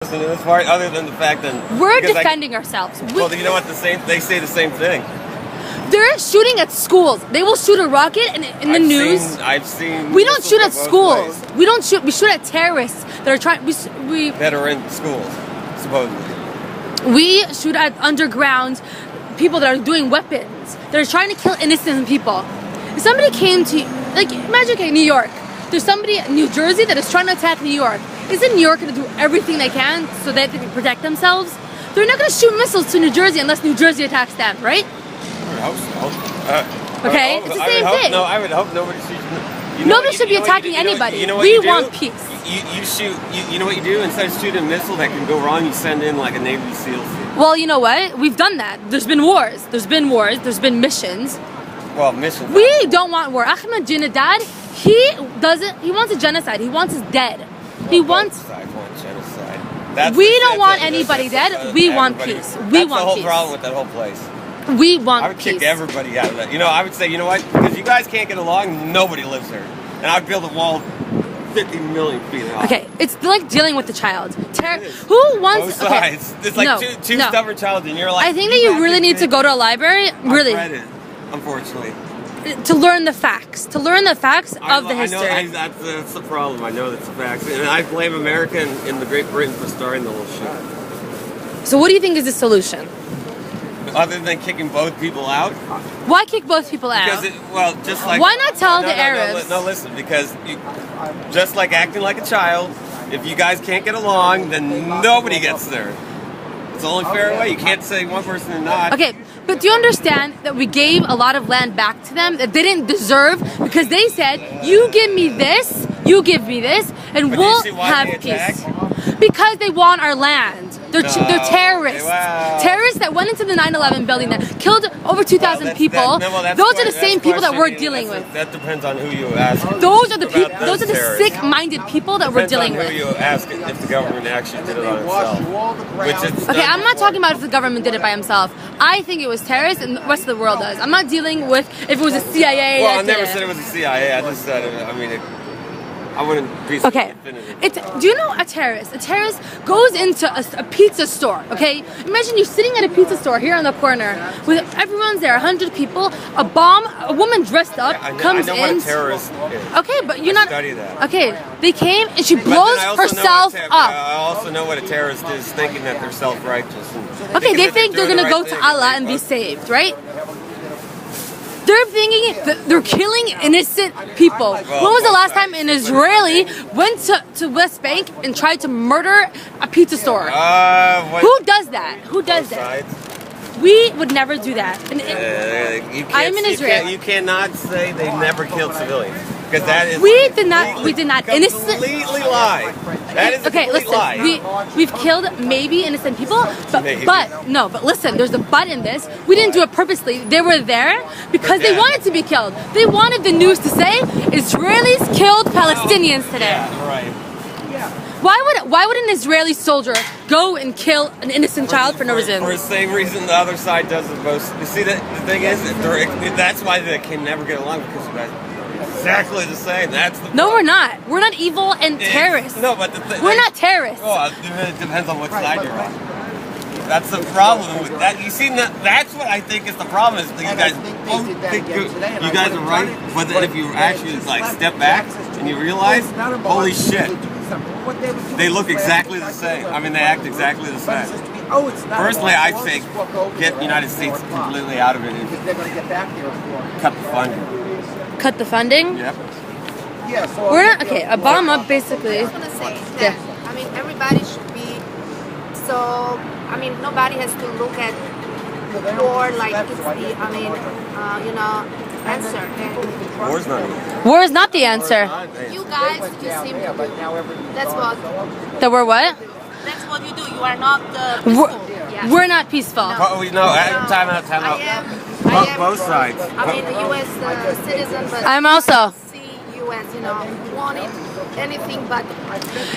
To this part, other than the fact that we're defending ourselves. Well, you know what? They say the same thing. They're shooting at schools. They will shoot a rocket in the news. I've seen. We don't shoot at schools. We don't shoot. We shoot at terrorists that are trying. That are in schools, supposedly. We shoot at underground people that are doing weapons. That are trying to kill innocent people. If somebody came to, like, imagine New York. There's somebody in New Jersey that is trying to attack New York. Isn't New York going to do everything they can so that they can protect themselves? They're not going to shoot missiles to New Jersey unless New Jersey attacks them, right? I would hope so. Okay, it's the same thing. No, I would hope nobody shoots. Nobody should be attacking anybody. We want peace. You shoot. You know what you do? Instead of shooting a missile that can go wrong, you send in like a Navy SEAL. Well, you know what? We've done that. There's been wars. There's been wars. There's been missions. Well, missions. We don't want war. Ahmadinejad, he wants a genocide. He wants us dead. He wants. Genocide. We don't want anybody dead. We want peace. We want peace. That's the whole problem with that whole place. We want peace. I would kick everybody out of that. You know, I would say, you know what? Because you guys can't get along, nobody lives there. And I'd build a wall 50 million feet high. Okay, it's like dealing with the child. Who wants... Both sides. It's like two stubborn children. You're like... I think that you really need to go to a library. Really. I've read it, unfortunately. To learn the facts. To learn the facts of the history. I know that's the problem. I know that's the facts. And I blame America and the Great Britain for starting the whole shit. So what do you think is the solution? Other than kicking both people out? Why kick both people out? Because just like... Why not tell the Arabs? No, listen, because just like acting like a child, if you guys can't get along, then nobody gets there. It's the only fair way. You can't say one person and not. Okay, but do you understand that we gave a lot of land back to them that they didn't deserve because they said, you give me this, you give me this, and we'll have peace. Because they want our land. They're terrorists. Wow. Terrorists that went into the 9/11 building that killed over 2,000 people. Those are the same people that we're dealing with. That depends on who you ask. Those are the people. Those are the sick-minded people that we're dealing with. Depends on who you ask if the government actually did it on itself. Okay, I'm not talking about if the government did it by himself. I think it was terrorists, and the rest of the world does. I'm not dealing with if it was a CIA. Well, I never said it was a CIA. I just said it. I mean, I wouldn't be so definitive. Do you know a terrorist? A terrorist goes into a pizza store, okay? Imagine you're sitting at a pizza store here on the corner with everyone's there, 100 people, a woman dressed up comes in. I know what a terrorist is. Okay, but you're not... Study that. Okay, they came and she blows herself up. I also know what a terrorist is, thinking that they're self-righteous. Okay, they think they're going to go to Allah and be saved, right? They're thinking that they're killing innocent people. When was the last time an Israeli went to West Bank and tried to murder a pizza store? Who does that? Who does that? We would never do that. I'm in Israel. You cannot say they never killed civilians. Because that is we did not completely lie. That is okay. Listen, lie. we've killed maybe innocent people, but listen, there's a but in this. We didn't do it purposely. They were there because they wanted to be killed. They wanted the news to say Israelis killed Palestinians today. Yeah, right. Why would an Israeli soldier go and kill an innocent child for no reason? For the same reason the other side does it most. You see, the thing is, that's why they can never get along because of that. Exactly the same. That's the problem. No, we're not. We're not evil and terrorists. No, but we're not terrorists. Well, it depends on which side you're on. That's the problem with that. You see, that's what I think is the problem. Is that you guys think you guys are right, but then if you actually like step back and you realize, holy shit, they look exactly the same. I mean, they act exactly the same. Personally, I say get the United States completely out of it and cut the funding. Cut the funding? Yep. We're not, okay, Obama basically. I was going to say that, I mean, everybody should be so, I mean, nobody has to look at war like it's the, I mean, you know, answer. War's not the answer. War is not the answer. You guys, you seem to do. That's what. That we're what? That's what you do. You are not peaceful. We're not peaceful. Time out. Both sides. I mean, a U.S. Citizen, but I'm also. see U.S. You know, wanted anything but.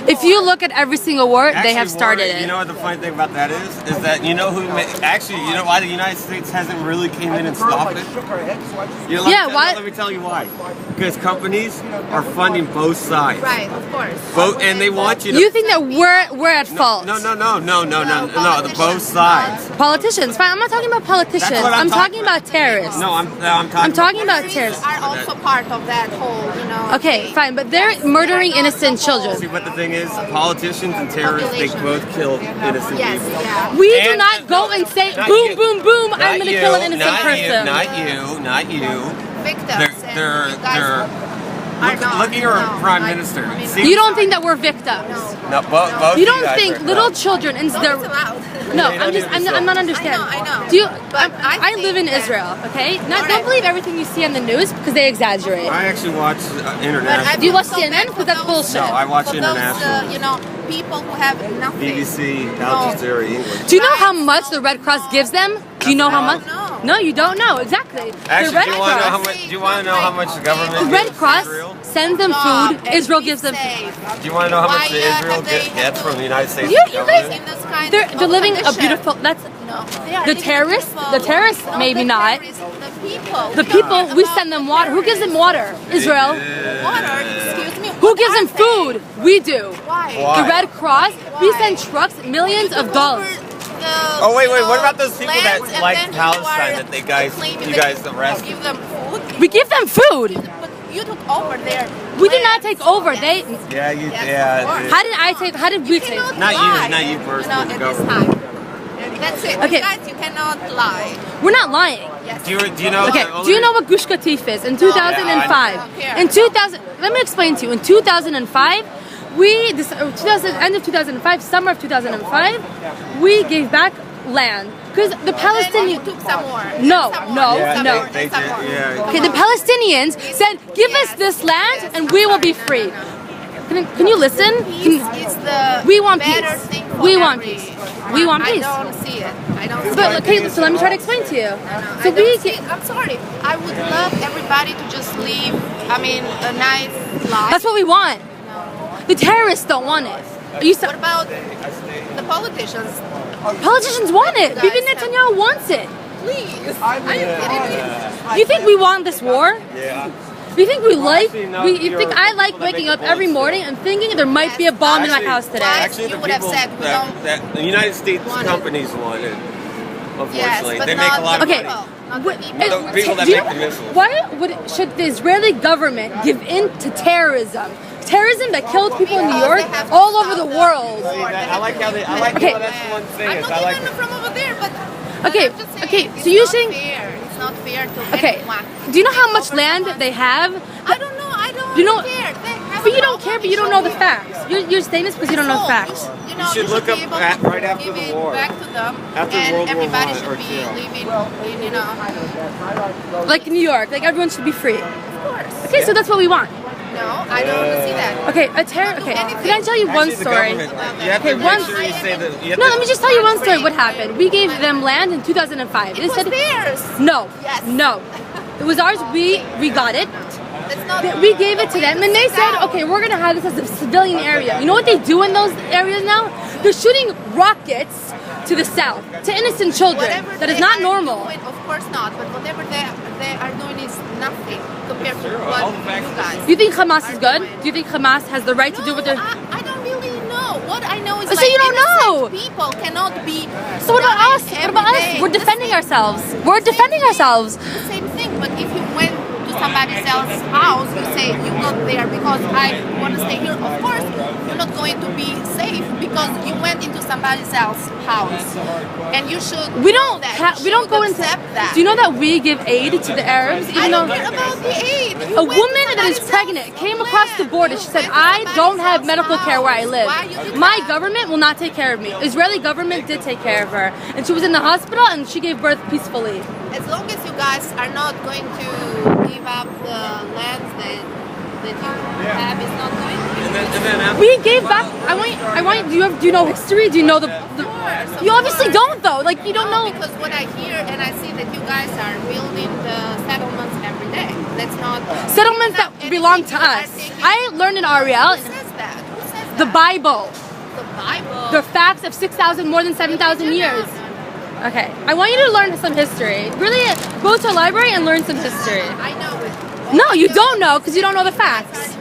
If you look at every single war, they Actually, have started You it. know what the funny thing about that is that you know who actually you know why the United States hasn't really came in and stopped it. Why? Let me tell you why. Because companies are funding both sides. Right, of course. Both, and they want you to. You think that we're at fault? No. The both sides. Politicians, fine. I'm not talking about politicians. That's what I'm talking talking about terrorists. No, I'm talking about terrorists. Are also part of that whole, you know. Okay, thing. fine, but they're murdering innocent See, children. but the thing is, politicians and terrorists, they both kill innocent Yes, people. yeah. We do And- not go and say, Not boom, you. boom, boom, I'm Not gonna you, kill an innocent not person. Not you. Victims. They're and you guys are not. look at your No, prime I minister. mean, See? You don't think that we're victims. No, both You of don't guys think are- little children and No, they're it's allowed. no. They don't I'm even not so. understanding. I know. Do you? But I I live think in that- Israel. Okay, not don't Alright. believe everything you see on the news because they exaggerate. I actually watch But I international. Do you watch feel so CNN? bad Because that's for those- bullshit. No, I watch for international. Those, you know, people who have nothing. BBC, Al Jazeera, English. Do you know how much the Red Cross gives them? Do you know how much? No. No, you don't know exactly. Actually, the Red do you want to know how Cross. much? Do you want to know how much the government? The gives Red Cross Israel? sends them Job food. and Israel be gives them. safe. Do you want to know how much Why, Israel have they gets from the United States You guys- government? in this kind They're of living a condition? beautiful. That's No, they are The living terrorists? beautiful- The terrorists, No, maybe the not. terrorists, The people. the people. We send them water. Who gives them water? Israel. Water. Excuse me. Who what gives them are they? food? We do. Why? Why? The Red Cross. We Why? send trucks, millions of dollars. Oh wait, what about those people that lands and like then you Palestine are that claiming you that guys arrested? Give them food. We give them food. But you took over their. We did not lands. take over. Yes. They. Yeah, you. Yes, Yeah. of course. dude. How did I take? How did we take? Cannot Not you, lie, not you personally, know, the at this government. time. That's it. Okay. You guys, you cannot lie. We're not lying. Yes. Do you know? Okay, do you know what Gush Katif is? In 2005, Yeah, I in 2000, let me explain to you. In 2005, end of 2005, summer of 2005, we gave back land because the Then you Palestinians. took some more. No, Some more. no, Yeah, Some no. more. they Some did. more. Yeah. Okay, the Palestinians said, "Give us this land, and we will be free." Can you listen? Peace is the We want better peace. thing for We want every- peace. We want peace. I don't see it. I don't see But it. okay, so let me try to explain to you. No, So I we don't see get, it. I'm sorry. I would love everybody to just live, I mean, a nice life. that's what we want. No. The terrorists don't want it. You What said about the politicians? politicians want it. Guys Bibi have- Netanyahu wants it. Please. Are you kidding me? You think we want this war? Yeah. You think we like? Actually, no, You think you're I like people that waking make up the every bullets morning and thinking there might be a bomb in my house today? Why? Actually, You the would have people said we don't that the United States want it. companies want it. Unfortunately, Yes, but they not make a lot the of Okay. money. people. Not What- the people. The people that do you- make the missiles. Why should the Israeli government give in to terrorism? Terrorism that killed people in New Because York, they have to all over stop the world. war. They I like how they. I have like to Okay. how that's one thing. I'm is not I like. even from over there, but Okay, I'm just saying, okay, it's so you not think- fair. It's not fair to Okay, anyone. do you know how much Over land someone. they have? I don't know. I don't You know- care. They have But a you don't problem. care, but you don't know the facts. You're saying this because you don't know the facts. You, know, You should look be up able at- to right after give the it war. back to them, After and World War everybody I or should be two. living in, you know. Like New York, like everyone should be free. Of course. Okay, so that's what we want. No, I don't want to see that. Okay, Okay, can I tell you one Actually, the story? government- You have Okay, to make one- sure you say that. You have No, to- let me just tell you one story. What happened? We gave them land in 2005. They It was said theirs. no, Yes. no. It was ours. We got it. It's not. We gave it to them, and they said, okay, we're gonna have this as a civilian area. You know what they do in those areas now? They're shooting rockets to the south, to innocent children. Whatever That is they not are normal. Doing, of course not. But whatever they are doing is nothing compared to Sure, what all the you facts- guys. Do you think Hamas is good? Do you think Hamas has the right to do what they're? I don't really know. What I know is So like you don't innocent know. people cannot be. So what about dying us? What every about us? day. We're The defending same- ourselves. We're defending ourselves. The same thing. But if you went to somebody else's house, you say you got there because I want to stay here. Of course, you're not going to be safe because you went into somebody else's house, and you should. We don't. know that. You We don't should go into. accept that. Do you know that we give aid to the Arabs? I Even don't though care about the aid. You a went to woman that is somebody pregnant else's came across the land. border. You She said, went to "I somebody don't have else's medical care where I house. live. Why you did My that? government will not take care of me." Israeli government did take care of her, and she was in the hospital and she gave birth peacefully. As long as you guys are not going to give up the lands that you have, is not going to. And then after- We gave back. I want. Do you know history? Do you know the? Of You obviously course. don't though. Like you don't No, know. because what I hear and I see that you guys are building the settlements every day. Let's not Settlements that belong to us. I learned in Ariel, Who says that? Who says the that? Bible. The Bible. The facts of 6,000, more than 7,000 years. Okay, I want you to learn some history. Really go to a library and learn some history. I know it. No, you don't know because you don't know the facts.